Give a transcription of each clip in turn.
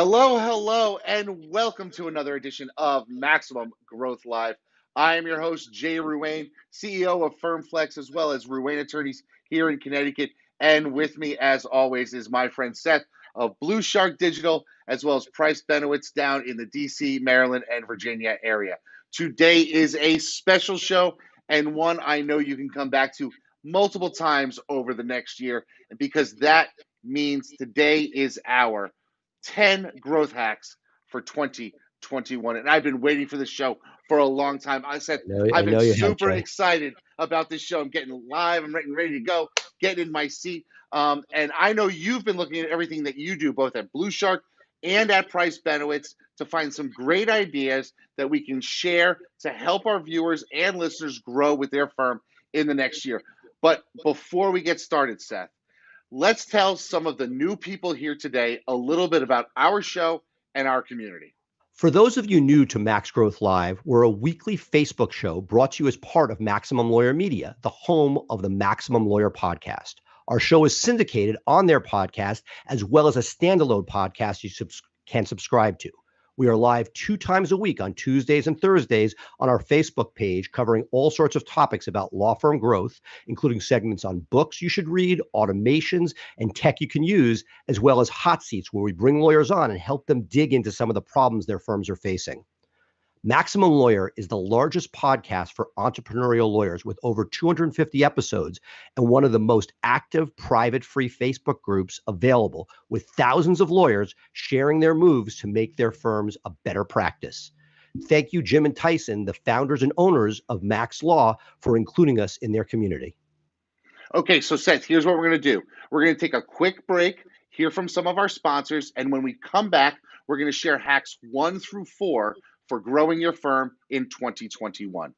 Hello, hello, and welcome to another edition of Maximum Growth Live. I am your host, Jay Ruane, CEO of FirmFlex, as well as Ruane Attorneys here in Connecticut. And with me, as always, is my friend Seth of Blue Shark Digital, as well as Price Benowitz down in the DC, Maryland, and Virginia area. Today is a special show and one I know you can come back to multiple times over the next year, because that means today is our 10 growth hacks for 2021. And I've been waiting for this show for a long time. I said, I I've been know you have, super Jay. excited about this show. I'm getting live. I'm ready to go, getting in my seat. And I know you've been looking at everything that you do, both at Blue Shark and at Price Benowitz, to find some great ideas that we can share to help our viewers and listeners grow with their firm in the next year. But before we get started, Seth, let's tell some of the new people here today a little bit about our show and our community. For those of you new to Max Growth Live, we're a weekly Facebook show brought to you as part of Maximum Lawyer Media, the home of the Maximum Lawyer podcast. Our show is syndicated on their podcast, as well as a standalone podcast you can subscribe to. We are live 2 times a week on Tuesdays and Thursdays on our Facebook page, covering all sorts of topics about law firm growth, including segments on books you should read, automations, and tech you can use, as well as hot seats where we bring lawyers on and help them dig into some of the problems their firms are facing. Maximum Lawyer is the largest podcast for entrepreneurial lawyers with over 250 episodes and one of the most active private free Facebook groups available, with thousands of lawyers sharing their moves to make their firms a better practice. Thank you, Jim and Tyson, the founders and owners of Max Law, for including us in their community. Okay, so Seth, here's what we're going to do. We're going to take a quick break, hear from some of our sponsors, and when we come back, we're going to share hacks 1 through 4 for growing your firm in 2021.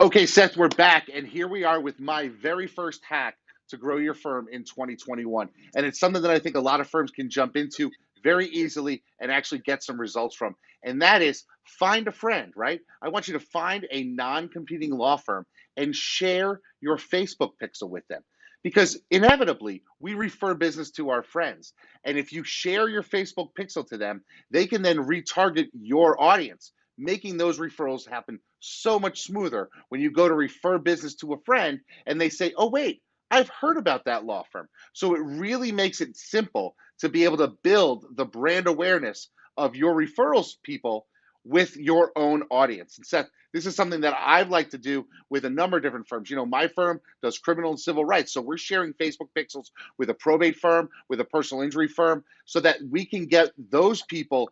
Okay, Seth, we're back, and here we are with my very first hack to grow your firm in 2021. And it's something that I think a lot of firms can jump into very easily and actually get some results from. And that is find a friend, right? I want you to find a non-competing law firm and share your Facebook pixel with them. Because inevitably, we refer business to our friends. And if you share your Facebook pixel to them, they can then retarget your audience, making those referrals happen so much smoother when you go to refer business to a friend and they say, oh, wait, I've heard about that law firm. So it really makes it simple to be able to build the brand awareness of your referrals people with your own audience. And Seth, this is something that I'd like to do with a number of different firms. You know, my firm does criminal and civil rights. So we're sharing Facebook pixels with a probate firm, with a personal injury firm, so that we can get those people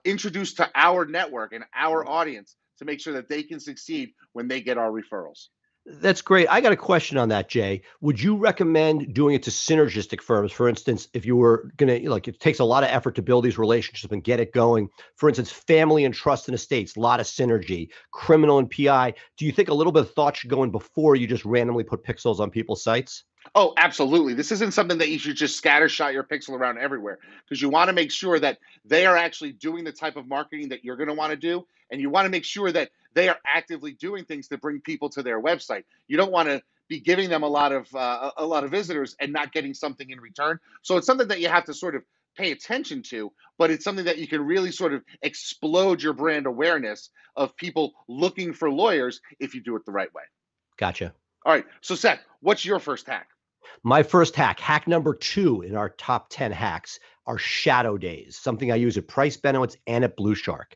introduced to our network and our audience to make sure that they can succeed when they get our referrals. That's great. I got a question on that, Jay. Would you recommend doing it to synergistic firms? For instance, if you were going to, like, it takes a lot of effort to build these relationships and get it going. For instance, family and trust and estates, a lot of synergy, criminal and PI. Do you think a little bit of thought should go in before you just randomly put pixels on people's sites? Oh, absolutely. This isn't something that you should just scattershot your pixel around everywhere, because you want to make sure that they are actually doing the type of marketing that you're going to want to do. And you want to make sure that they are actively doing things to bring people to their website. You don't want to be giving them a lot of visitors and not getting something in return. So it's something that you have to sort of pay attention to, but it's something that you can really sort of explode your brand awareness of people looking for lawyers if you do it the right way. Gotcha. All right. So Seth, what's your first hack? My first hack number 2 in our top 10 hacks, are shadow days, something I use at Price Benowitz and at Blue Shark.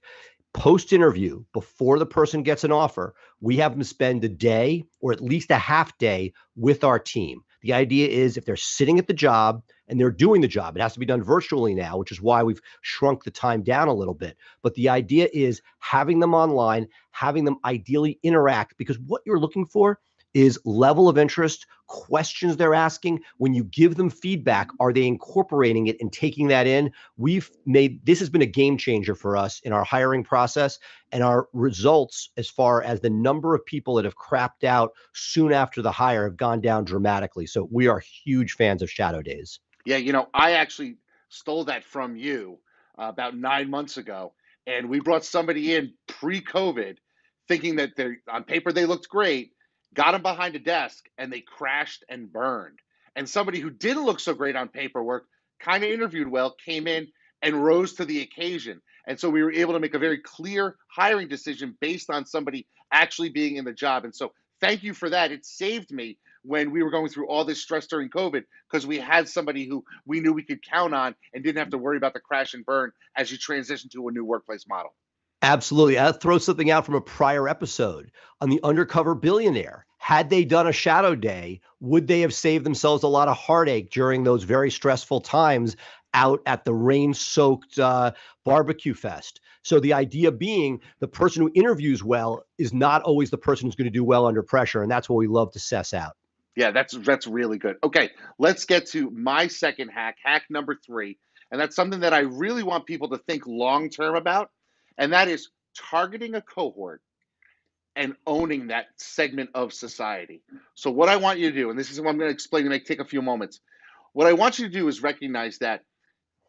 Post-interview, before the person gets an offer, we have them spend a day or at least a half day with our team. The idea is if they're sitting at the job and they're doing the job, it has to be done virtually now, which is why we've shrunk the time down a little bit. But the idea is having them online, having them ideally interact, because what you're looking for is level of interest, questions they're asking. When you give them feedback, are they incorporating it and taking that in? This has been a game changer for us in our hiring process, and our results as far as the number of people that have crapped out soon after the hire have gone down dramatically. So we are huge fans of shadow days. Yeah, I actually stole that from you about 9 months ago, and we brought somebody in pre-COVID, thinking that they on paper they looked great, got them behind a desk, and they crashed and burned. And somebody who didn't look so great on paperwork, kind of interviewed well, came in and rose to the occasion. And so we were able to make a very clear hiring decision based on somebody actually being in the job. And so thank you for that. It saved me when we were going through all this stress during COVID, because we had somebody who we knew we could count on and didn't have to worry about the crash and burn as you transition to a new workplace model. Absolutely. I'll throw something out from a prior episode on the undercover billionaire. Had they done a shadow day, would they have saved themselves a lot of heartache during those very stressful times out at the rain-soaked barbecue fest? So the idea being the person who interviews well is not always the person who's going to do well under pressure, and that's what we love to suss out. Yeah, that's really good. Okay, let's get to my second hack number 3, and that's something that I really want people to think long term about, and that is targeting a cohort and owning that segment of society. So what I want you to do, and this is what I'm going to explain, and may take a few moments. What I want you to do is recognize that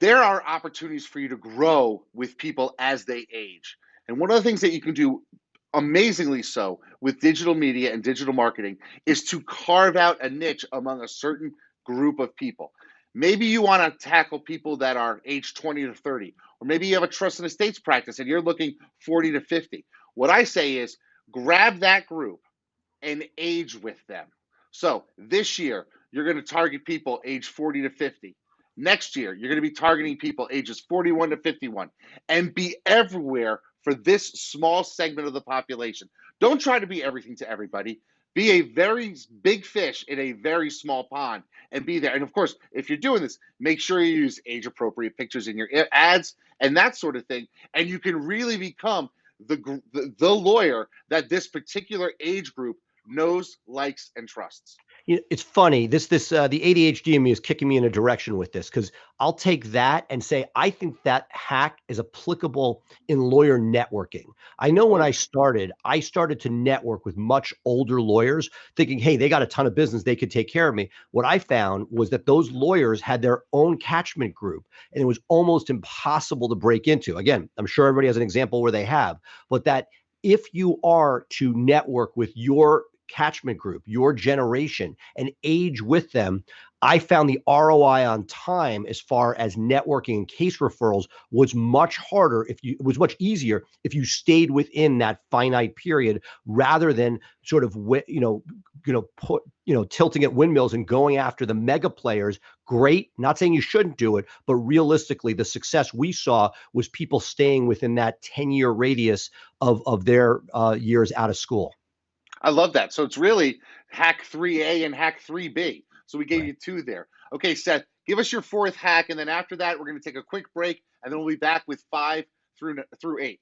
there are opportunities for you to grow with people as they age. And one of the things that you can do amazingly so with digital media and digital marketing is to carve out a niche among a certain group of people. Maybe you want to tackle people that are age 20 to 30, or maybe you have a trust and estates practice and you're looking 40 to 50. What I say is grab that group and age with them. So this year, you're going to target people age 40 to 50. Next year, you're going to be targeting people ages 41 to 51, and be everywhere for this small segment of the population. Don't try to be everything to everybody. Be a very big fish in a very small pond and be there. And of course, if you're doing this, make sure you use age appropriate pictures in your ads and that sort of thing. And you can really become the lawyer that this particular age group knows, likes, and trusts. It's funny. The ADHD in me is kicking me in a direction with this, because I'll take that and say I think that hack is applicable in lawyer networking. I know when I started to network with much older lawyers, thinking, hey, they got a ton of business, they could take care of me. What I found was that those lawyers had their own catchment group, and it was almost impossible to break into. Again, I'm sure everybody has an example where they have, but that if you are to network with your catchment group, your generation, and age with them, I found the ROI on time as far as networking and case referrals was much harder it was much easier if you stayed within that finite period, rather than sort of tilting at windmills and going after the mega players. Great, not saying you shouldn't do it, but realistically, the success we saw was people staying within that 10-year radius of their years out of school. I love that. So it's really hack 3A and hack 3B. So we gave you 2 there. Okay, Seth, give us your 4th hack, and then after that, we're going to take a quick break, and then we'll be back with 5 through 8.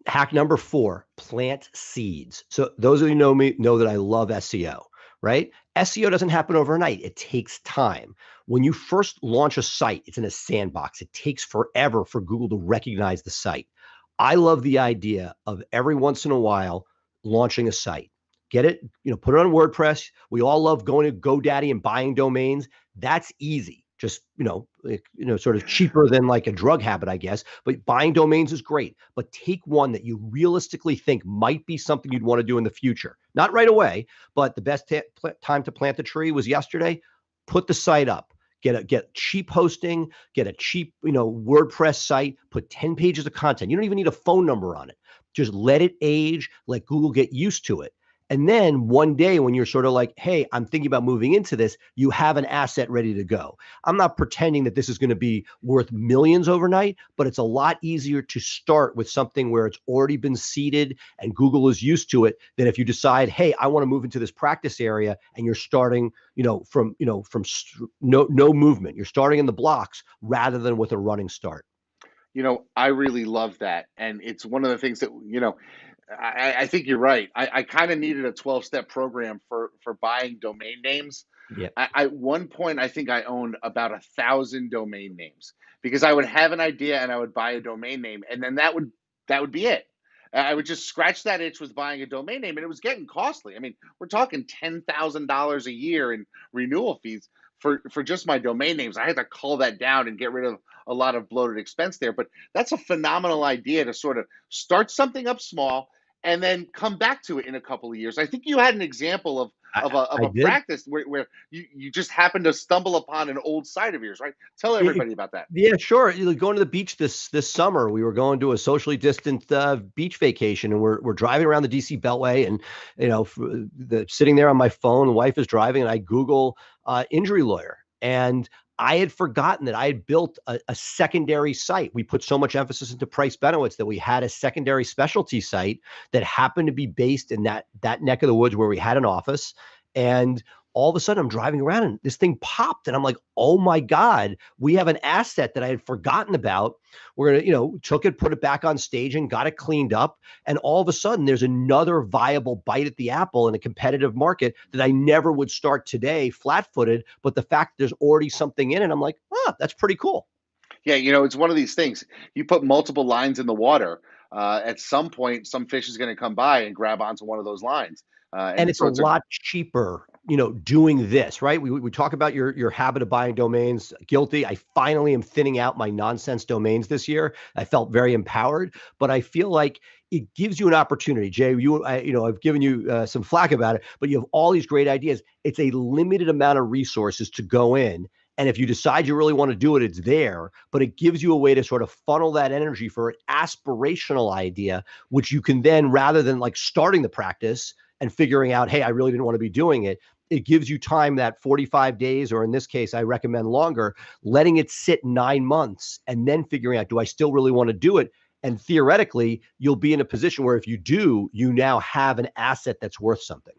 Hack number 4, plant seeds. So those of you who know me know that I love SEO, right? SEO doesn't happen overnight. It takes time. When you first launch a site, it's in a sandbox. It takes forever for Google to recognize the site. I love the idea of every once in a while launching a site. Get it, put it on WordPress. We all love going to GoDaddy and buying domains. That's easy. Just, sort of cheaper than like a drug habit, I guess. But buying domains is great. But take one that you realistically think might be something you'd want to do in the future. Not right away, but the best time to plant the tree was yesterday. Put the site up. Get cheap hosting, get a cheap, WordPress site, put 10 pages of content. You don't even need a phone number on it. Just let it age, let Google get used to it. And then one day when you're sort of like, hey, I'm thinking about moving into this, you have an asset ready to go. I'm not pretending that this is going to be worth millions overnight, but it's a lot easier to start with something where it's already been seeded and Google is used to it than if you decide, hey, I want to move into this practice area and you're starting, from no movement. You're starting in the blocks rather than with a running start. I really love that. And it's one of the things that, I think you're right. I kind of needed a 12-step program for buying domain names. Yeah. At one point, I think I owned about 1,000 domain names because I would have an idea and I would buy a domain name, and then that would be it. I would just scratch that itch with buying a domain name, and it was getting costly. I mean, we're talking $10,000 a year in renewal fees for just my domain names. I had to cull that down and get rid of a lot of bloated expense there. But that's a phenomenal idea to sort of start something up small and then come back to it in a couple of years. I think you had an example of I, of I a did. practice where you just happened to stumble upon an old site of yours, right? Tell It, everybody about that. Yeah, sure. Going to the beach this summer. We were going to a socially distant beach vacation, and we're driving around the DC Beltway, and sitting there on my phone. The wife is driving, and I Google injury lawyer, and I had forgotten that I had built a secondary site. We put so much emphasis into Price Benowitz that we had a secondary specialty site that happened to be based in that neck of the woods where we had an office, and all of a sudden I'm driving around and this thing popped and I'm like, oh my God, we have an asset that I had forgotten about. We're going to, took it, put it back on stage and got it cleaned up. And all of a sudden there's another viable bite at the apple in a competitive market that I never would start today flat footed. But the fact there's already something in it, I'm like, that's pretty cool. Yeah, it's one of these things. You put multiple lines in the water. At some point, some fish is going to come by and grab onto one of those lines. And And it's a so it's a lot cheaper, doing this, right? We talk about your habit of buying domains. Guilty. I finally am thinning out my nonsense domains this year. I felt very empowered, but I feel like it gives you an opportunity. Jay, I've given you some flack about it, but you have all these great ideas. It's a limited amount of resources to go in. And if you decide you really want to do it, it's there, but it gives you a way to sort of funnel that energy for an aspirational idea, which you can then, rather than like starting the practice and figuring out, hey, I really didn't want to be doing it. It gives you time, that 45 days, or in this case, I recommend longer, letting it sit 9 months and then figuring out, do I still really want to do it? And theoretically, you'll be in a position where if you do, you now have an asset that's worth something.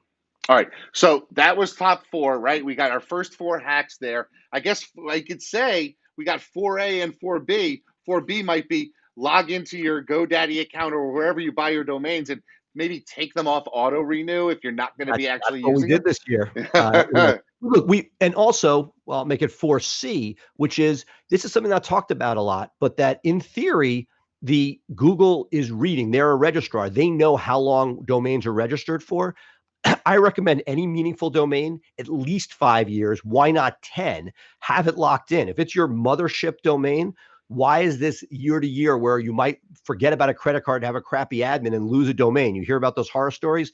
All right. So that was top four, right? We got our first four hacks there. I guess I could say we got 4A and 4B. 4B might be log into your GoDaddy account or wherever you buy your domains and maybe take them off auto renew if you're not going to be That's actually what we using did them. this year. Look, and also, well, I'll make it 4C, which is, this is something I talked about a lot, but that in theory, the Google is reading. They're a registrar. They know how long domains are registered for. I recommend any meaningful domain, at least 5 years. Why not 10? Have it locked in. If it's your mothership domain, why is this year to year where you might forget about a credit card and have a crappy admin and lose a domain? You hear about those horror stories.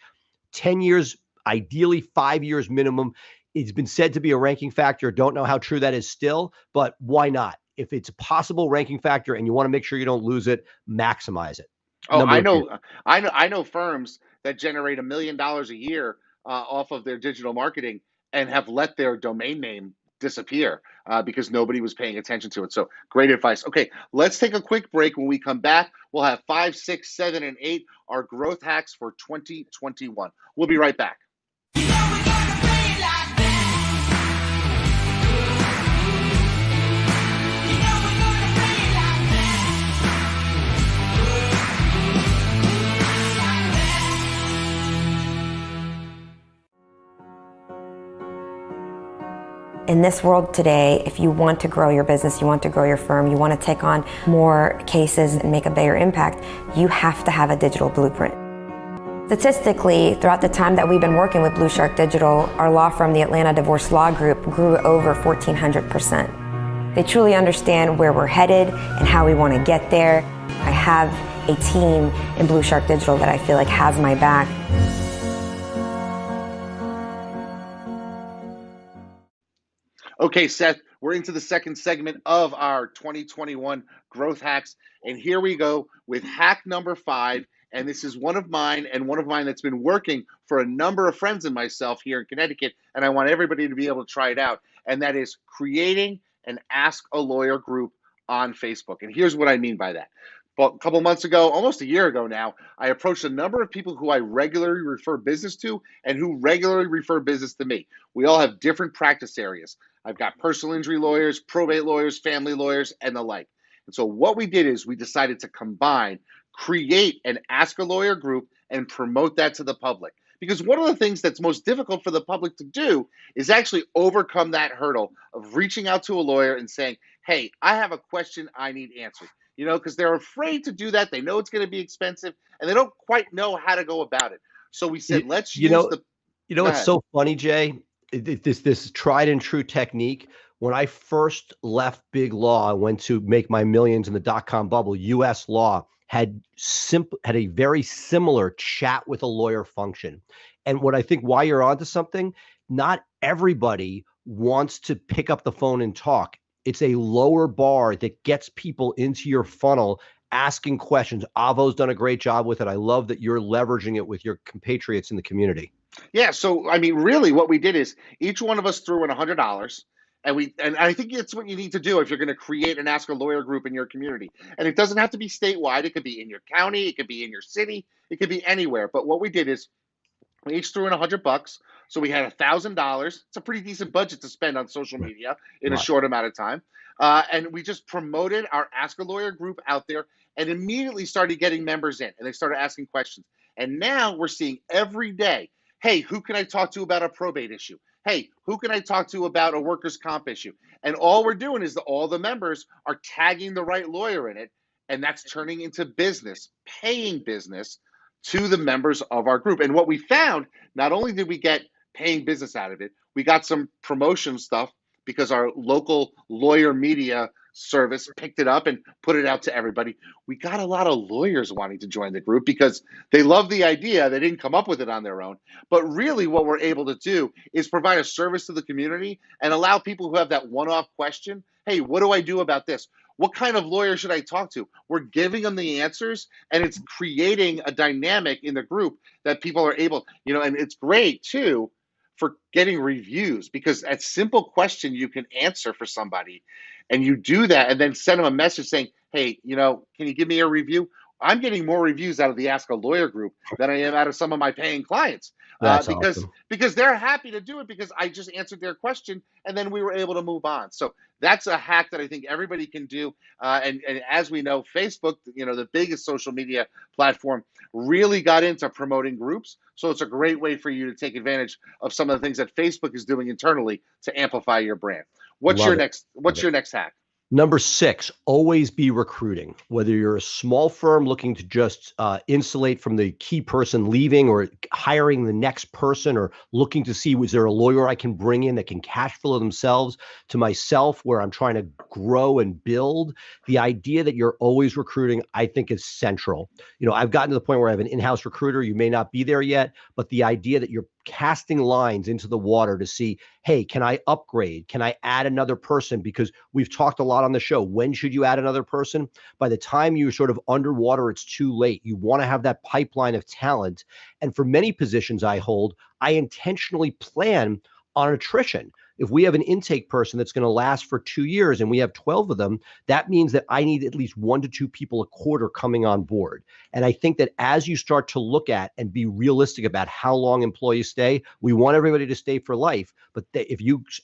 10 years, ideally 5 years minimum. It's been said to be a ranking factor. Don't know how true that is still, but why not? If it's a possible ranking factor and you want to make sure you don't lose it, maximize it. Oh, Number two. I know firms that generate $1 million a year off of their digital marketing and have let their domain name disappear because nobody was paying attention to it. So great advice. Okay, let's take a quick break. When we come back, we'll have 5, 6, 7, and 8, our growth hacks for 2021. We'll be right back. In this world today, if you want to grow your business, you want to grow your firm, you want to take on more cases and make a bigger impact, you have to have a digital blueprint. Statistically, throughout the time that we've been working with Blue Shark Digital, our law firm, the Atlanta Divorce Law Group, grew over 1,400%. They truly understand where we're headed and how we want to get there. I have a team in Blue Shark Digital that I feel like has my back. Okay, Seth, we're into the second segment of our 2021 growth hacks. And here we go with hack number 5. And this is one of mine that's been working for a number of friends and myself here in Connecticut. And I want everybody to be able to try it out. And that is creating an Ask a Lawyer group on Facebook. And here's what I mean by that. But a couple months ago, almost a year ago now, I approached a number of people who I regularly refer business to and who regularly refer business to me. We all have different practice areas. I've got personal injury lawyers, probate lawyers, family lawyers, and the like. And so what we did is we decided to combine, create an Ask a Lawyer group, and promote that to the public. Because one of the things that's most difficult for the public to do is actually overcome that hurdle of reaching out to a lawyer and saying, hey, I have a question I need answered. Because they're afraid to do that. They know it's going to be expensive and they don't quite know how to go about it. So we said, let's You use know, the. Go it's ahead. so funny, Jay. This tried and true technique. When I first left big law, I went to make my millions in the dot-com bubble. U.S. law had a very similar chat with a lawyer function. And what I think why you're onto something, not everybody wants to pick up the phone and talk. It's a lower bar that gets people into your funnel asking questions. Avo's done a great job with it. I love that you're leveraging it with your compatriots in the community. Yeah, so I mean, really, what we did is each one of us threw in $100, and I think it's what you need to do if you're going to create an Ask a Lawyer group in your community. And it doesn't have to be statewide; it could be in your county, it could be in your city, it could be anywhere. But what we did is we each threw in $100, so we had $1,000. It's a pretty decent budget to spend on social media in a Right. short amount of time, and we just promoted our Ask a Lawyer group out there, and immediately started getting members in, and they started asking questions. And now we're seeing every day, hey, who can I talk to about a probate issue? Hey, who can I talk to about a workers' comp issue? And all we're doing is that all the members are tagging the right lawyer in it, and that's turning into business, paying business to the members of our group. And what we found, not only did we get paying business out of it, we got some promotion stuff because our local lawyer media service picked it up and put it out to everybody. We got a lot of lawyers wanting to join the group because they love the idea. They didn't come up with it on their own. But really, what we're able to do is provide a service to the community and allow people who have that one-off question, hey, what do I do about this? What kind of lawyer should I talk to? We're giving them the answers, and it's creating a dynamic in the group that people are able, and it's great too for getting reviews, because a simple question you can answer for somebody, and you do that and then send them a message saying, hey, can you give me a review? I'm getting more reviews out of the Ask a Lawyer group than I am out of some of my paying clients, That's because awesome. they're happy to do it because I just answered their question and then we were able to move on. So that's a hack that I think everybody can do. And as we know, Facebook, the biggest social media platform, really got into promoting groups. So it's a great way for you to take advantage of some of the things that Facebook is doing internally to amplify your brand. What's Love your it. next Love what's it. your next hack? Number 6, always be recruiting. Whether you're a small firm looking to just insulate from the key person leaving, or hiring the next person, or looking to see, was there a lawyer I can bring in that can cash flow themselves, to myself where I'm trying to grow and build, the idea that you're always recruiting, I think, is central. I've gotten to the point where I have an in-house recruiter. You may not be there yet, but the idea that you're casting lines into the water to see, hey, can I upgrade? Can I add another person? Because we've talked a lot on the show. When should you add another person? By the time you're sort of underwater, it's too late. You want to have that pipeline of talent. And for many positions I hold, I intentionally plan on attrition. If we have an intake person that's going to last for 2 years and we have 12 of them, that means that I need at least 1 to 2 people a quarter coming on board. And I think that as you start to look at and be realistic about how long employees stay, we want everybody to stay for life. But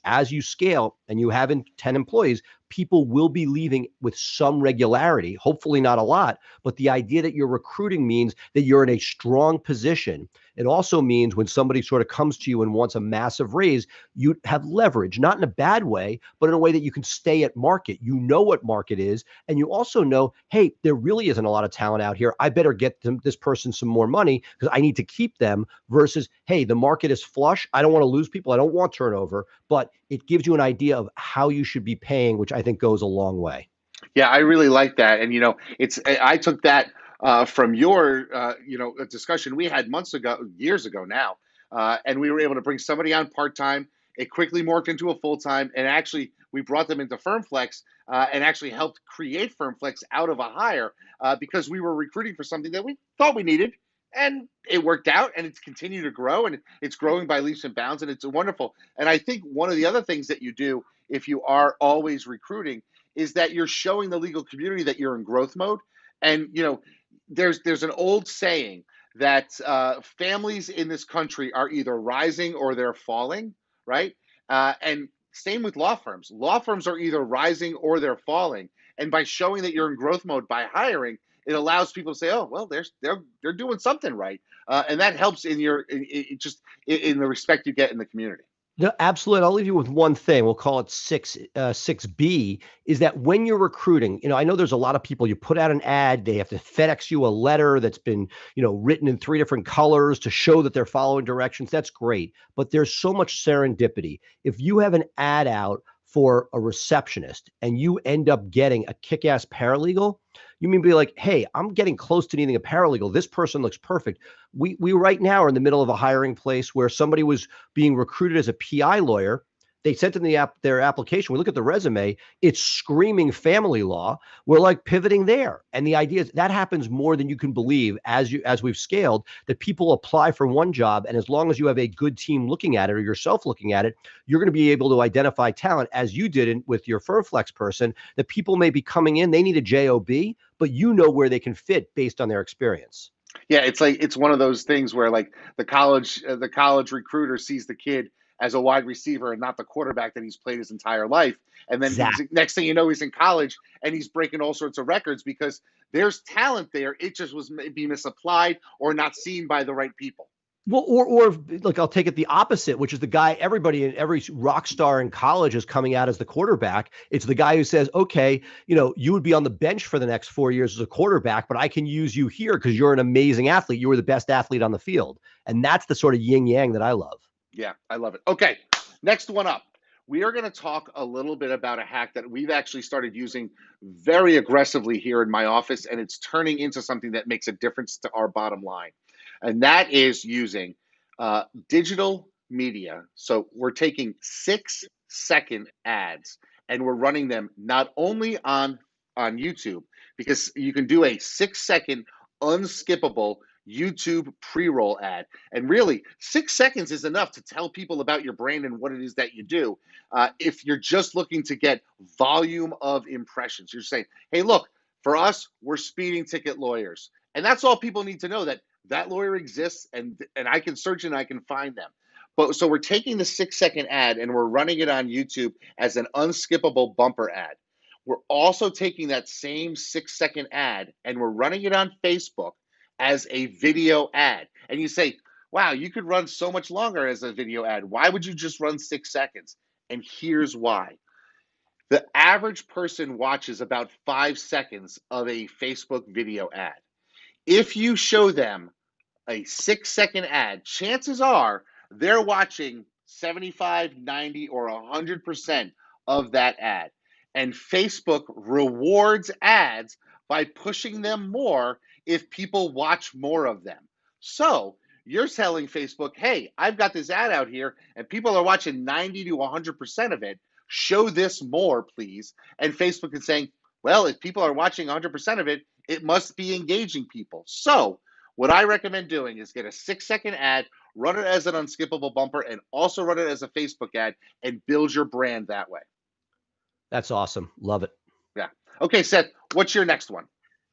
as you scale and you have 10 employees, people will be leaving with some regularity, hopefully not a lot. But the idea that you're recruiting means that you're in a strong position. It also means when somebody sort of comes to you and wants a massive raise, you have leverage, not in a bad way, but in a way that you can stay at market. You know what market is. And you also know, hey, there really isn't a lot of talent out here. I better get this person some more money because I need to keep them, versus, hey, the market is flush. I don't want to lose people. I don't want turnover, but it gives you an idea of how you should be paying, which I think goes a long way. Yeah, I really like that. And I took that from your a discussion we had months ago, years ago now, and we were able to bring somebody on part time. It quickly morphed into a full time, and actually we brought them into FirmFlex, and actually helped create FirmFlex out of a hire, because we were recruiting for something that we thought we needed. And it worked out, and it's continued to grow, and it's growing by leaps and bounds, and it's wonderful. And I think one of the other things that you do if you are always recruiting is that you're showing the legal community that you're in growth mode. And there's an old saying that families in this country are either rising or they're falling, right? And same with law firms. Law firms are either rising or they're falling. And by showing that you're in growth mode by hiring, it allows people to say, "Oh, well, they're doing something right," and that helps in your just in the respect you get in the community. No, absolutely. I'll leave you with one thing. We'll call it 6B, is that when you're recruiting, I know there's a lot of people, you put out an ad, they have to FedEx you a letter that's been, written in 3 different colors to show that they're following directions. That's great. But there's so much serendipity. If you have an ad out for a receptionist and you end up getting a kick-ass paralegal, you mean be like, hey, I'm getting close to needing a paralegal. This person looks perfect. We right now are in the middle of a hiring place where somebody was being recruited as a PI lawyer. They sent in their application. We look at the resume. It's screaming family law. We're like pivoting there. And the idea is that happens more than you can believe as we've scaled, that people apply for one job. And as long as you have a good team looking at it or yourself looking at it, you're going to be able to identify talent as you did with your FirmFlex person, that people may be coming in. They need a job, but you know where they can fit based on their experience. Yeah, it's one of those things where like the college recruiter sees the kid as a wide receiver and not the quarterback that he's played his entire life. And then next thing you know, he's in college and he's breaking all sorts of records because there's talent there. It just was maybe misapplied or not seen by the right people. Well, or look, I'll take it the opposite, which is the guy everybody in every rock star in college is coming out as the quarterback. It's the guy who says, okay, you would be on the bench for the next 4 years as a quarterback, but I can use you here because you're an amazing athlete. You were the best athlete on the field. And that's the sort of yin yang that I love. Yeah, I love it. Okay, next one up. We are going to talk a little bit about a hack that we've actually started using very aggressively here in my office, and it's turning into something that makes a difference to our bottom line. And that is using digital media. So we're taking 6-second ads and we're running them not only on YouTube, because you can do a 6-second unskippable YouTube pre-roll ad. And really, 6 seconds is enough to tell people about your brand and what it is that you do. If you're just looking to get volume of impressions, you're saying, hey, look, for us, we're speeding ticket lawyers. And that's all people need to know, that lawyer exists and I can search and I can find them. But so we're taking the 6-second ad and we're running it on YouTube as an unskippable bumper ad. We're also taking that same 6-second ad and we're running it on Facebook as a video ad. And you say, wow, you could run so much longer as a video ad. Why would you just run 6 seconds? And here's why. The average person watches about 5 seconds of a Facebook video ad. If you show them a 6-second ad, chances are they're watching 75, 90, or 100% of that ad. And Facebook rewards ads by pushing them more if people watch more of them. So you're telling Facebook, hey, I've got this ad out here and people are watching 90 to 100% of it. Show this more, please. And Facebook is saying, well, if people are watching 100% of it, it must be engaging people. So what I recommend doing is get a 6-second ad, run it as an unskippable bumper, and also run it as a Facebook ad and build your brand that way. That's awesome. Love it. Yeah. Okay, Seth, what's your next one?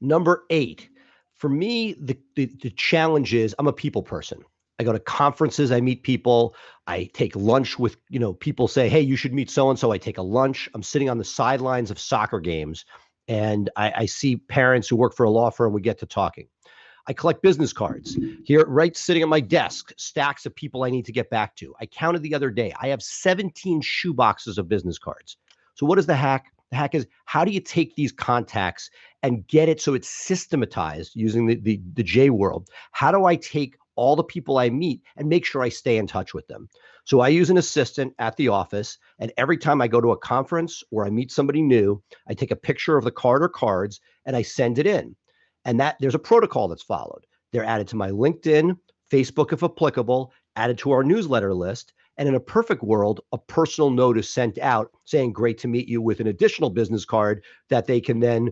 Number 8. For me, the challenge is I'm a people person. I go to conferences, I meet people, I take lunch with, people say, hey, you should meet so-and-so. I take a lunch. I'm sitting on the sidelines of soccer games and I see parents who work for a law firm. We get to talking. I collect business cards here, right sitting at my desk, stacks of people I need to get back to. I counted the other day. I have 17 shoe boxes of business cards. So what is the hack? The hack is, how do you take these contacts and get it so it's systematized using the J world? How do I take all the people I meet and make sure I stay in touch with them? So I use an assistant at the office, and every time I go to a conference or I meet somebody new, I take a picture of the card or cards and I send it in. And that there's a protocol that's followed. They're added to my LinkedIn, Facebook, if applicable, added to our newsletter list. And in a perfect world, a personal note is sent out saying, great to meet you, with an additional business card that they can then,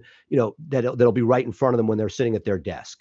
that'll be right in front of them when they're sitting at their desk.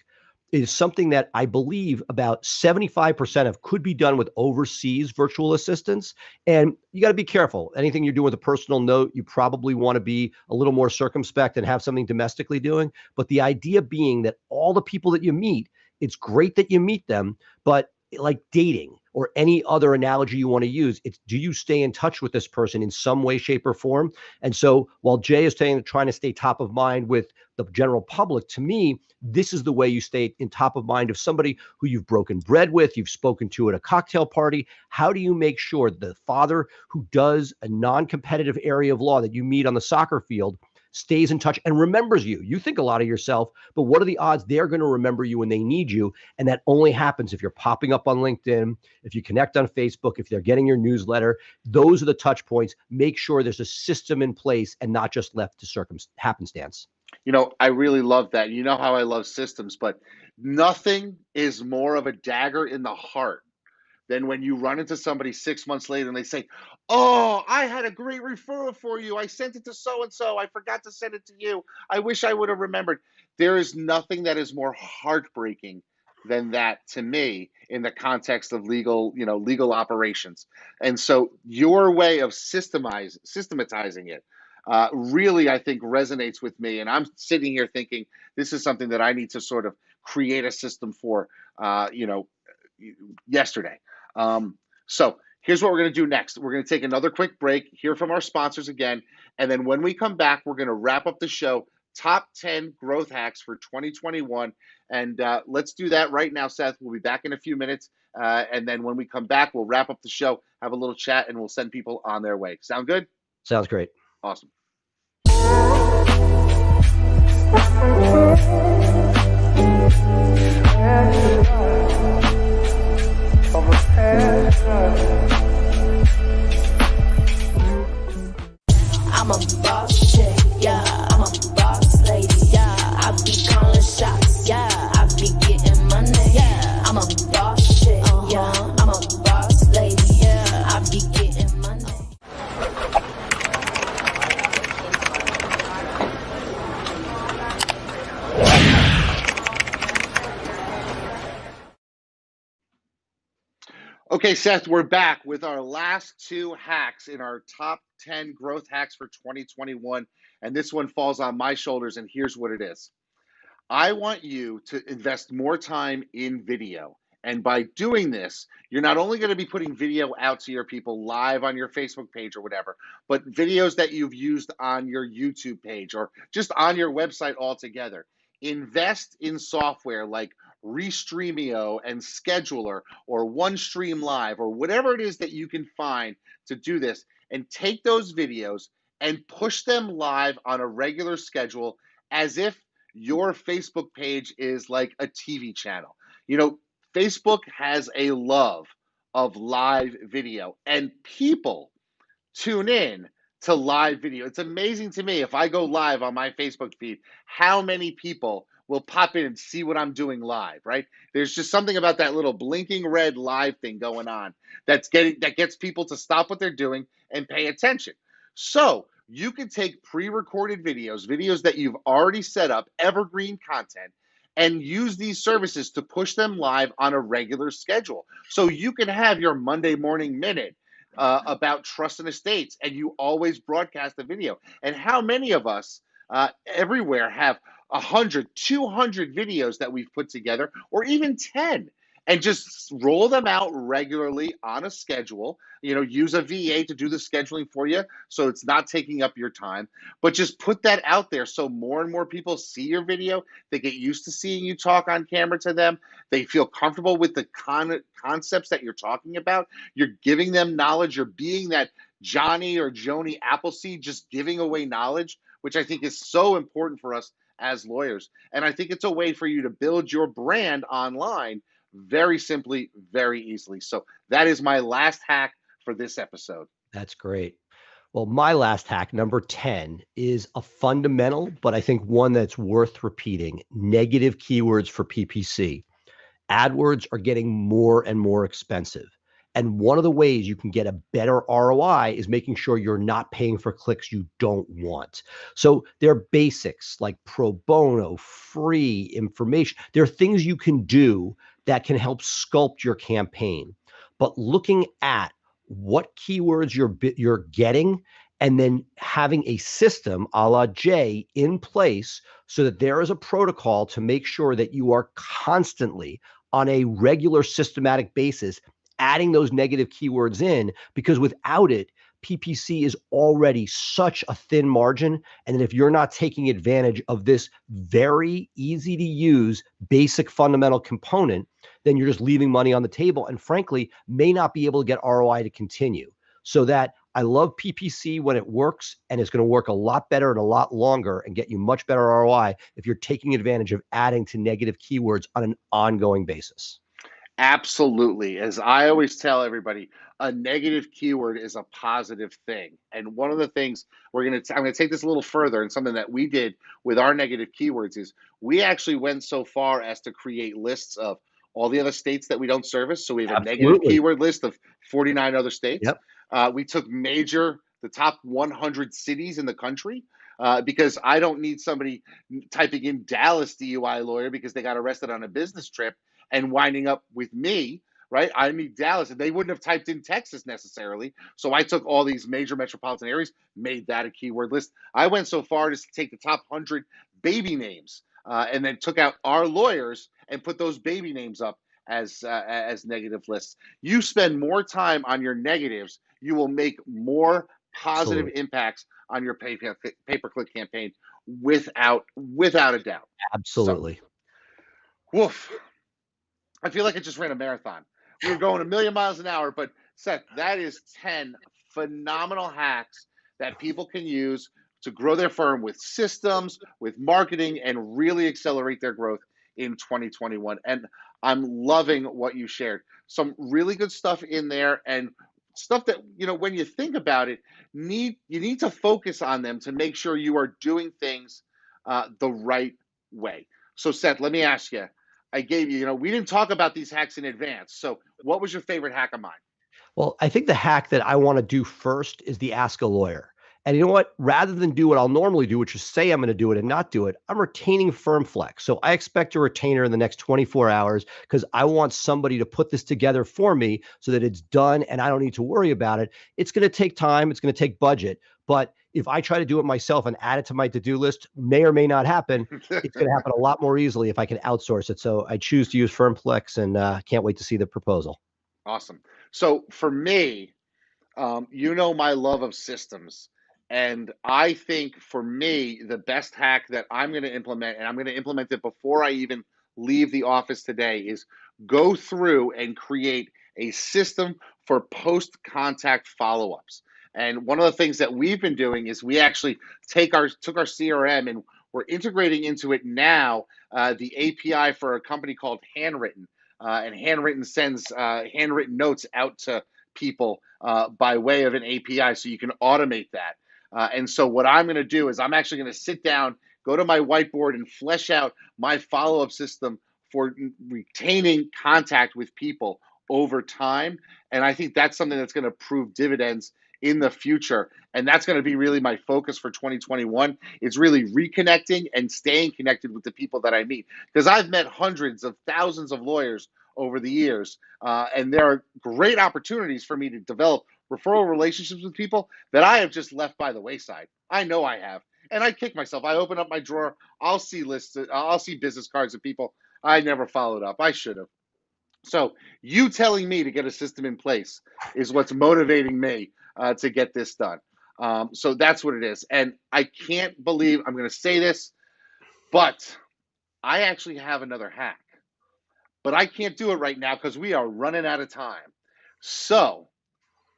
It is something that I believe about 75% of could be done with overseas virtual assistants. And you got to be careful. Anything you're doing with a personal note, you probably want to be a little more circumspect and have something domestically doing. But the idea being that all the people that you meet, it's great that you meet them, but like dating, or any other analogy you want to use. It's, do you stay in touch with this person in some way, shape, or form? And so while Jay is trying to stay top of mind with the general public, to me, this is the way you stay in top of mind of somebody who you've broken bread with, you've spoken to at a cocktail party. How do you make sure the father who does a non-competitive area of law that you meet on the soccer field stays in touch and remembers you? You think a lot of yourself, but what are the odds they're going to remember you when they need you? And that only happens if you're popping up on LinkedIn, if you connect on Facebook, if they're getting your newsletter. Those are the touch points. Make sure there's a system in place and not just left to happenstance. I really love that. You know how I love systems, but nothing is more of a dagger in the heart than when you run into somebody 6 months later and they say, "Oh, I had a great referral for you. I sent it to so-and-so. I forgot to send it to you. I wish I would have remembered." There is nothing that is more heartbreaking than that to me in the context of legal operations. And so your way of systematizing it really, I think, resonates with me. And I'm sitting here thinking this is something that I need to sort of create a system for, yesterday. So here's what we're going to do next. We're going to take another quick break, hear from our sponsors again, and then when we come back, we're going to wrap up the show, top 10 growth hacks for 2021. And let's do that right now, Seth. We'll be back in a few minutes. And then when we come back, we'll wrap up the show, have a little chat, and we'll send people on their way. Sound good? Sounds great. Awesome. I'm a boss chick, yeah. I'm a boss lady, yeah. I be calling shots, yeah. I be getting money, yeah. I'm a boss chick, yeah. I'm a boss lady, yeah. I be getting money. Okay, Seth, we're back with our last two hacks in our top 10 growth hacks for 2021. And this one falls on my shoulders, and here's what it is. I want you to invest more time in video. And by doing this, you're not only going to be putting video out to your people live on your Facebook page or whatever, but videos that you've used on your YouTube page or just on your website altogether. Invest in software like Restreamio and Scheduler or OneStream Live or whatever it is that you can find to do this, and take those videos and push them live on a regular schedule as if your Facebook page is like a TV channel. Facebook has a love of live video, and people tune in to live video. It's amazing to me, if I go live on my Facebook feed, how many people will pop in and see what I'm doing live, right? There's just something about that little blinking red live thing going on that gets people to stop what they're doing and pay attention. So you can take pre-recorded videos that you've already set up, evergreen content, and use these services to push them live on a regular schedule. So you can have your Monday morning minute about trust and estates, and you always broadcast the video. And how many of us everywhere have 100, 200 videos that we've put together, or even 10, and just roll them out regularly on a schedule. Use a VA to do the scheduling for you so it's not taking up your time, but just put that out there so more and more people see your video. They get used to seeing you talk on camera to them. They feel comfortable with the concepts that you're talking about. You're giving them knowledge. You're being that Johnny or Joni Appleseed, just giving away knowledge, which I think is so important for us as lawyers. And I think it's a way for you to build your brand online very simply, very easily. So that is my last hack for this episode. That's great. Well, my last hack, number 10, is a fundamental, but I think one that's worth repeating: negative keywords for PPC. AdWords are getting more and more expensive. And one of the ways you can get a better ROI is making sure you're not paying for clicks you don't want. So there are basics like pro bono, free information. There are things you can do that can help sculpt your campaign. But looking at what keywords you're getting, and then having a system a la Jay in place so that there is a protocol to make sure that you are constantly on a regular systematic basis adding those negative keywords in, because without it, PPC is already such a thin margin. And then if you're not taking advantage of this very easy to use basic fundamental component, then you're just leaving money on the table and frankly may not be able to get ROI to continue. So that I love PPC when it works, and it's going to work a lot better and a lot longer and get you much better ROI if you're taking advantage of adding to negative keywords on an ongoing basis. Absolutely. As I always tell everybody, a negative keyword is a positive thing. And one of the things I'm going to take this a little further, and something that we did with our negative keywords is we actually went so far as to create lists of all the other states that we don't service. So we have a negative Absolutely. keyword list of 49 other states. Yep. We took the top 100 cities in the country. Because I don't need somebody typing in Dallas DUI lawyer because they got arrested on a business trip and winding up with me, right? I need Dallas, and they wouldn't have typed in Texas necessarily. So I took all these major metropolitan areas, made that a keyword list. I went so far as to take the top 100 baby names, and then took out our lawyers and put those baby names up as negative lists. You spend more time on your negatives, you will make more positive Absolutely. impacts on your pay-per-click campaign without a doubt. Absolutely. So, woof. I feel like I just ran a marathon. We were going a million miles an hour, but Seth, that is 10 phenomenal hacks that people can use to grow their firm with systems, with marketing, and really accelerate their growth in 2021. And I'm loving what you shared. Some really good stuff in there, and stuff that, when you think about it, you need to focus on them to make sure you are doing things the right way. So Seth, let me ask you, I gave you, we didn't talk about these hacks in advance. So what was your favorite hack of mine? Well, I think the hack that I want to do first is the ask a lawyer. And you know what? Rather than do what I'll normally do, which is say I'm going to do it and not do it, I'm retaining firm flex. So I expect a retainer in the next 24 hours because I want somebody to put this together for me so that it's done and I don't need to worry about it. It's going to take time. It's going to take budget. But if I try to do it myself and add it to my to-do list, may or may not happen. It's going to happen a lot more easily if I can outsource it. So I choose to use firm flex, and can't wait to see the proposal. Awesome. So for me, my love of systems. And I think for me, the best hack that I'm going to implement, and I'm going to implement it before I even leave the office today, is go through and create a system for post-contact follow-ups. And one of the things that we've been doing is we actually took our CRM and we're integrating into it now the API for a company called Handwritten. And Handwritten sends handwritten notes out to people by way of an API, so you can automate that. And so what I'm going to do is I'm actually going to sit down, go to my whiteboard, and flesh out my follow-up system for retaining contact with people over time. And I think that's something that's going to prove dividends in the future. And that's going to be really my focus for 2021. It's really reconnecting and staying connected with the people that I meet. Because I've met hundreds of thousands of lawyers over the years. And there are great opportunities for me to develop referral relationships with people that I have just left by the wayside. I know I have. And I kick myself. I open up my drawer. I'll see lists. I'll see business cards of people I never followed up. I should have. So you telling me to get a system in place is what's motivating me to get this done. So that's what it is. And I can't believe I'm going to say this, but I actually have another hack. But I can't do it right now because we are running out of time. So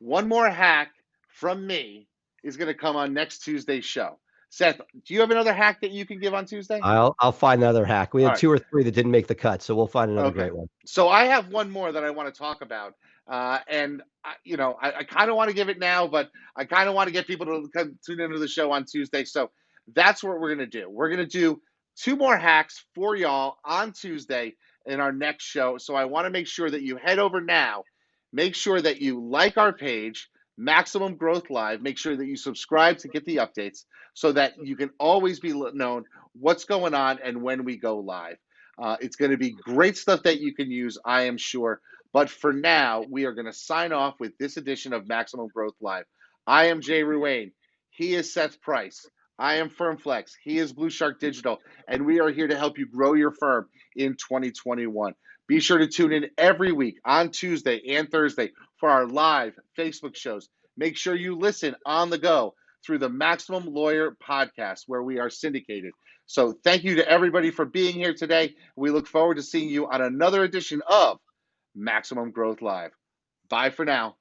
one more hack from me is going to come on next Tuesday's show. Seth, do you have another hack that you can give on Tuesday? I'll find another hack. We had All right. 2 or 3 that didn't make the cut, so we'll find another Okay. great one. So I have one more that I want to talk about, and I kind of want to give it now, but I kind of want to get people to come tune into the show on Tuesday. So that's what we're going to do. We're going to do 2 more hacks for y'all on Tuesday in our next show. So I want to make sure that you head over now. Make sure that you like our page, Maximum Growth Live. Make sure that you subscribe to get the updates so that you can always be known what's going on and when we go live. It's going to be great stuff that you can use, I am sure. But for now, we are going to sign off with this edition of Maximum Growth Live. I am Jay Ruane. He is Seth Price. I am FirmFlex. He is Blue Shark Digital, and we are here to help you grow your firm in 2021. Be sure to tune in every week on Tuesday and Thursday for our live Facebook shows. Make sure you listen on the go through the Maximum Lawyer podcast, where we are syndicated. So thank you to everybody for being here today. We look forward to seeing you on another edition of Maximum Growth Live. Bye for now.